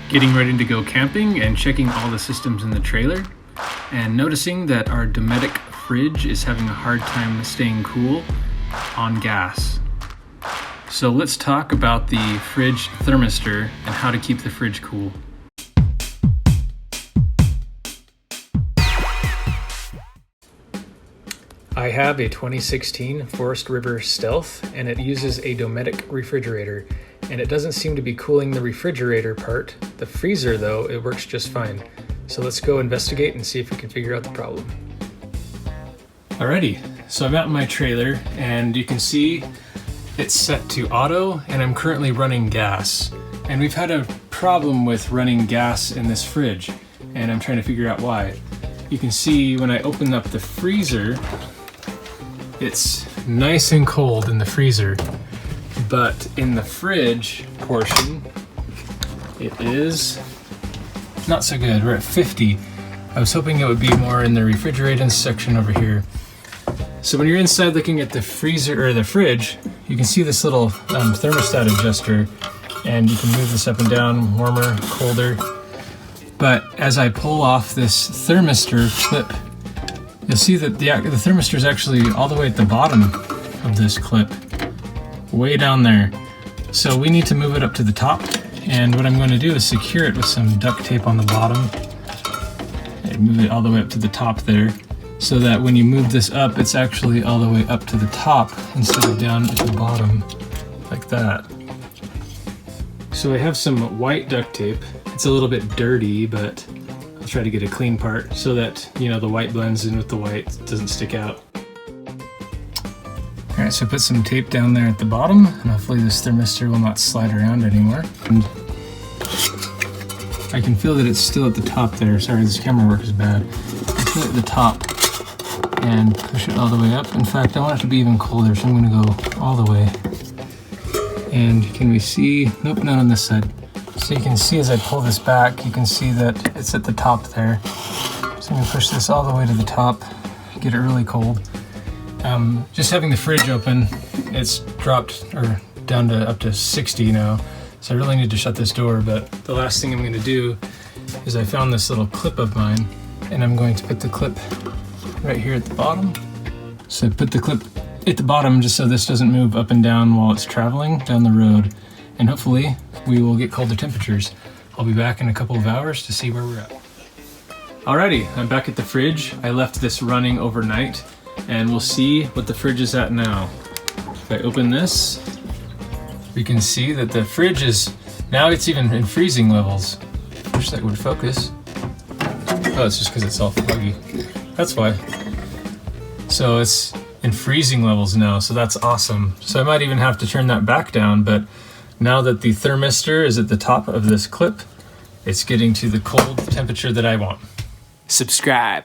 getting ready to go camping and checking all the systems in the trailer and noticing that our Dometic fridge is having a hard time staying cool on gas. So let's talk about the fridge thermistor and how to keep the fridge cool. I have a 2016 Forest River Stealth and it uses a Dometic refrigerator, and it doesn't seem to be cooling the refrigerator part. The freezer though, it works just fine. So let's go investigate and see if we can figure out the problem. Alrighty, so I'm out in my trailer and you can see it's set to auto and I'm currently running gas. And we've had a problem with running gas in this fridge and I'm trying to figure out why. You can see when I open up the freezer, it's nice and cold in the freezer, but in the fridge portion, it is not so good. We're at 50. I was hoping it would be more in the refrigerator section over here. So when you're inside looking at the freezer or the fridge, you can see this little thermostat adjuster, and you can move this up and down, warmer, colder. But as I pull off this thermistor clip, you'll see that the thermistor is actually all the way at the bottom of this clip, way down there. So we need to move it up to the top, and what I'm going to do is secure it with some duct tape on the bottom and move it all the way up to the top there, so that when you move this up, it's actually all the way up to the top instead of down at the bottom like that. So I have some white duct tape. It's a little bit dirty, but I'll try to get a clean part so that, you know, the white blends in with the white, it doesn't stick out. All right, so put some tape down there at the bottom, and hopefully this thermistor will not slide around anymore. And I can feel that it's still at the top there. Sorry, this camera work is bad. I feel it at the top and push it all the way up. In fact, I want it to be even colder, so I'm gonna go all the way. And can we see? Nope, not on this side. So you can see as I pull this back, you can see that it's at the top there. So I'm gonna push this all the way to the top, get it really cold. Just having the fridge open, it's dropped or down to up to 60 now. So I really need to shut this door, but the last thing I'm gonna do is I found this little clip of mine, and I'm going to put the clip right here at the bottom. So put the clip at the bottom just so this doesn't move up and down while it's traveling down the road. And hopefully we will get colder temperatures. I'll be back in a couple of hours to see where we're at. Alrighty, I'm back at the fridge. I left this running overnight, and we'll see what the fridge is at now. If I open this, we can see that the fridge is, now it's even in freezing levels. Wish that would focus. Oh, it's just because it's all foggy. That's why. So it's in freezing levels now, so that's awesome. So I might even have to turn that back down, but now that the thermistor is at the top of this clip, it's getting to the cold temperature that I want. Subscribe.